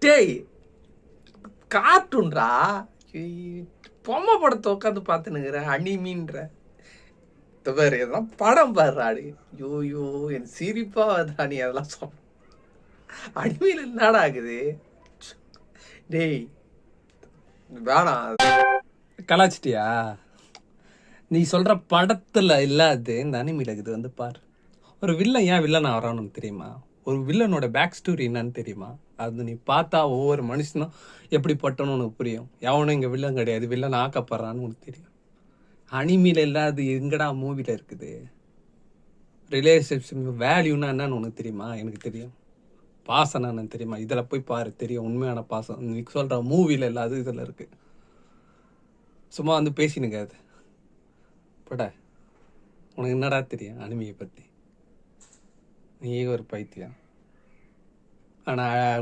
டேய் கார்ட்டூன்டா, பொம்மை படத்தை உட்காந்து பார்த்துனுங்கிற அனிமின்ற வேற எதெல்லாம் படம் பாடுறாடி. யோயோ என் சிரிப்பா வருதா நீ அதெல்லாம் சொன்ன. அனிமையில் என்னடா ஆகுது? டேய் வேணாம். கலாச்சிட்டியா? நீ சொல்ற படத்துல இல்லாது இந்த அனிமையில் இது வந்து பாரு. ஒரு வில்லன் ஏன் வில்லன் ஆகிறான்னு தெரியுமா? ஒரு வில்லனோட பேக் ஸ்டோரி என்னன்னு தெரியுமா? அது நீ பார்த்தா ஒவ்வொரு மனுஷனும் எப்படிப்பட்டனும் உனக்கு புரியும். எவனும் இங்கே வில்லன் கிடையாது, வில்லன் ஆக்கப்படுறான்னு உனக்கு தெரியும். அனிமையில் இல்லாது எங்கடா மூவியில் இருக்குது? ரிலேஷன்ஷிப் வேல்யூனா என்னன்னு உனக்கு தெரியுமா? எனக்கு தெரியும். பாசம் என்னன்னு தெரியுமா? இதில் போய் பாரு, தெரியும் உண்மையான பாசம். நீ சொல்கிற மூவியில் இல்லாது இதில் இருக்கு. சும்மா வந்து பேசினுக்காது பட. உனக்கு என்னடா தெரியும் அனிமையை பற்றி? நீ ஒரு பைத்தியம். ஆனால்